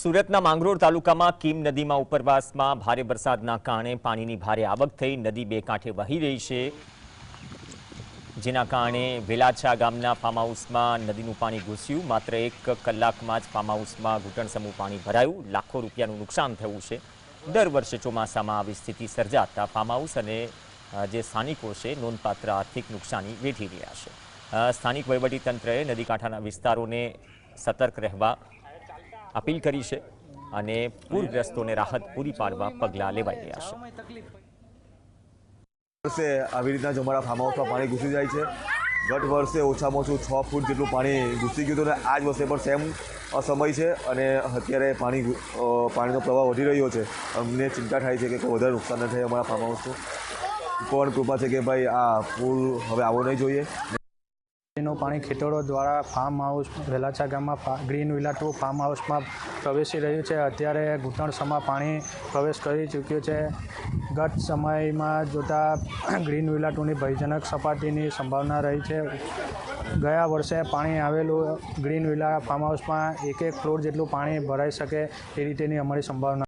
સુરતના માંગરોળ તાલુકામાં કીમ નદીમાં ઉપરવાસમાં ભારે વરસાદના કારણે પાણીની ભારે આવક થઈ નદી બે કાંઠે વહી રહી છે, જેના કારણે વેલાછા ગામના ફાર્મ હાઉસમાં નદીનું પાણી ઘૂસ્યું। માત્ર 1 કલાકમાં જ ફાર્મ હાઉસમાં ઘૂંટણસમું પાણી ભરાયું। લાખો રૂપિયાનું નુકસાન થયું છે। દર વર્ષે ચોમાસામાં આવી સ્થિતિ સર્જાતા ફાર્મ હાઉસ અને જે સ્થાનિકો છે નોંધપાત્ર આર્થિક નુકસાની વેઠી રહ્યા છે। સ્થાનિક વહીવટીતંત્રએ નદીકાંઠાના વિસ્તારોને સતર્ક રહેવા अपील करी है અને પૂરગ્રસ્તોને રાહત પૂરી પાડવા પગલાં લેવાઈ રહ્યા છે। વર્ષે આવી રીતના જ અમારા ફાર્મ હાઉસમાં પાણી ઘૂસી જાય છે। ગત વર્ષે ઓછામાં ઓછું 6 ફૂટ જેટલું પાણી ઘૂસી ગયું હતું અને આ જ વર્ષે પણ સેમ સમય છે અને અત્યારે પાણીનો પ્રવાહ વધી રહ્યો છે। અમને ચિંતા થાય છે કે કોઈ વધારે નુકસાન ન થાય અમારા ફાર્મ હાઉસનું। પણ કૃપા છે કે ભાઈ આ પૂર હવે આવવો નહીં જોઈએ। પાણી ખેતરો દ્વારા ફાર્મ હાઉસ વેલાછા ગામમાં ગ્રીન વિલા 2 ફાર્મ હાઉસમાં પ્રવેશી રહ્યું છે। અત્યારે ઘૂંટણસમાં પાણી પ્રવેશ કરી ચૂક્યું છે। ગત સમયમાં જોતા ગ્રીન વિલા 2ની ભયજનક સપાટીની સંભાવના રહી છે। ગયા વર્ષે પાણી આવેલું ગ્રીન વિલા ફાર્મ હાઉસમાં 1 ફ્લોર જેટલું પાણી ભરાઈ શકે એ રીતેની અમારી સંભાવના